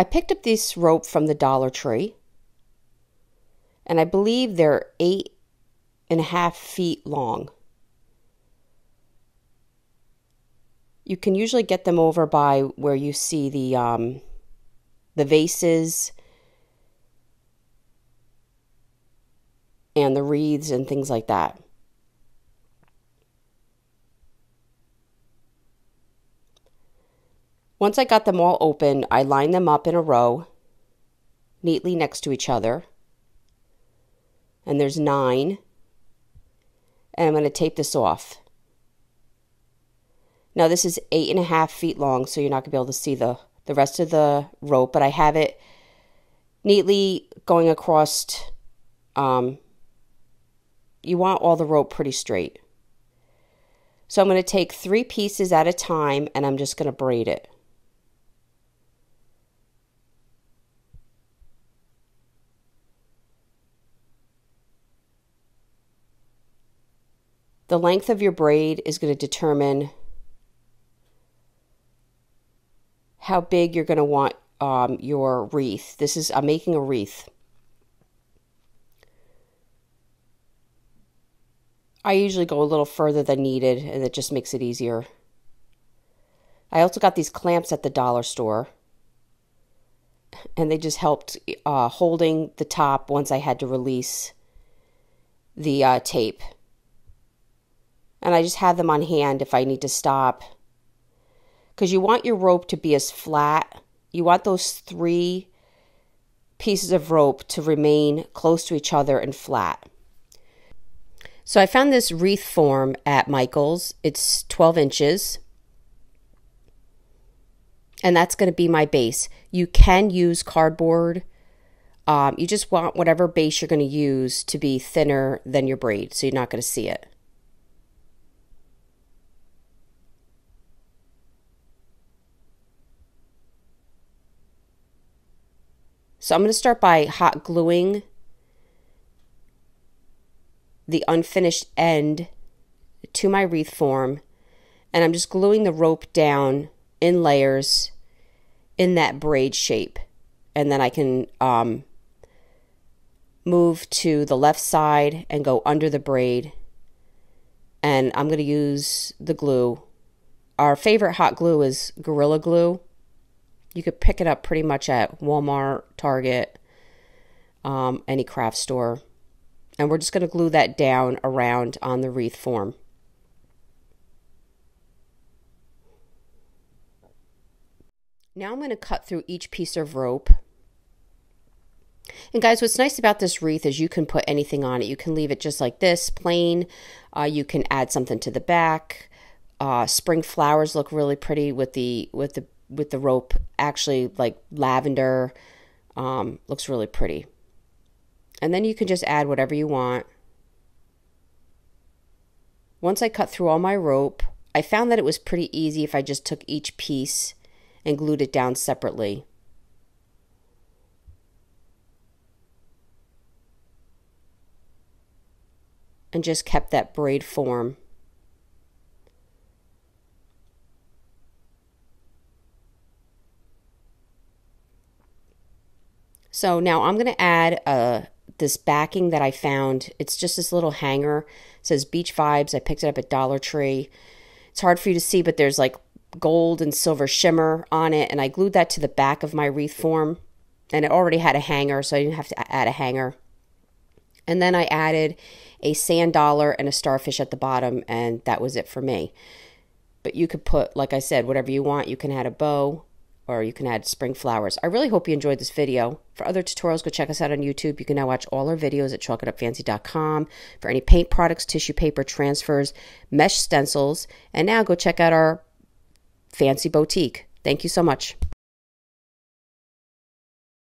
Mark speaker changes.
Speaker 1: I picked up this rope from the Dollar Tree, and I believe they're 8.5 feet long. You can usually get them over by where you see the vases and the wreaths and things like that. Once I got them all open, I lined them up in a row, neatly next to each other. And there's 9. And I'm going to tape this off. Now this is 8.5 feet long, so you're not going to be able to see the rest of the rope, but I have it neatly going across. You want all the rope pretty straight. So I'm going to take 3 pieces at a time, and I'm just going to braid it. The length of your braid is going to determine how big you're going to want your wreath. I'm making a wreath. I usually go a little further than needed, and it just makes it easier. I also got these clamps at the dollar store, and they just helped holding the top once I had to release the tape. And I just have them on hand if I need to stop. Because you want your rope to be as flat. You want those 3 pieces of rope to remain close to each other and flat. So I found this wreath form at Michael's. It's 12 inches. And that's going to be my base. You can use cardboard. You just want whatever base you're going to use to be thinner than your braid, so you're not going to see it. So I'm going to start by hot gluing the unfinished end to my wreath form, and I'm just gluing the rope down in layers in that braid shape. And then I can move to the left side and go under the braid, and I'm going to use the glue. Our favorite hot glue is Gorilla Glue. You could pick it up pretty much at Walmart, Target, any craft store. And we're just going to glue that down around on the wreath form. Now I'm going to cut through each piece of rope. And guys, what's nice about this wreath is you can put anything on it. You can leave it just like this, plain. You can add something to the back. Spring flowers look really pretty with the rope, actually like lavender. Looks really pretty. And then you can just add whatever you want. Once I cut through all my rope, I found that it was pretty easy if I just took each piece and glued it down separately. And just kept that braid form. So now I'm going to add this backing that I found. It's just this little hanger. It says Beach Vibes. I picked it up at Dollar Tree. It's hard for you to see, but there's like gold and silver shimmer on it. And I glued that to the back of my wreath form. And it already had a hanger, so I didn't have to add a hanger. And then I added a sand dollar and a starfish at the bottom, and that was it for me. But you could put, like I said, whatever you want. You can add a bow, or you can add spring flowers. I really hope you enjoyed this video. For other tutorials, go check us out on YouTube. You can now watch all our videos at chalkitupfancy.com for any paint products, tissue paper, transfers, mesh stencils. And now go check out our fancy boutique. Thank you so much.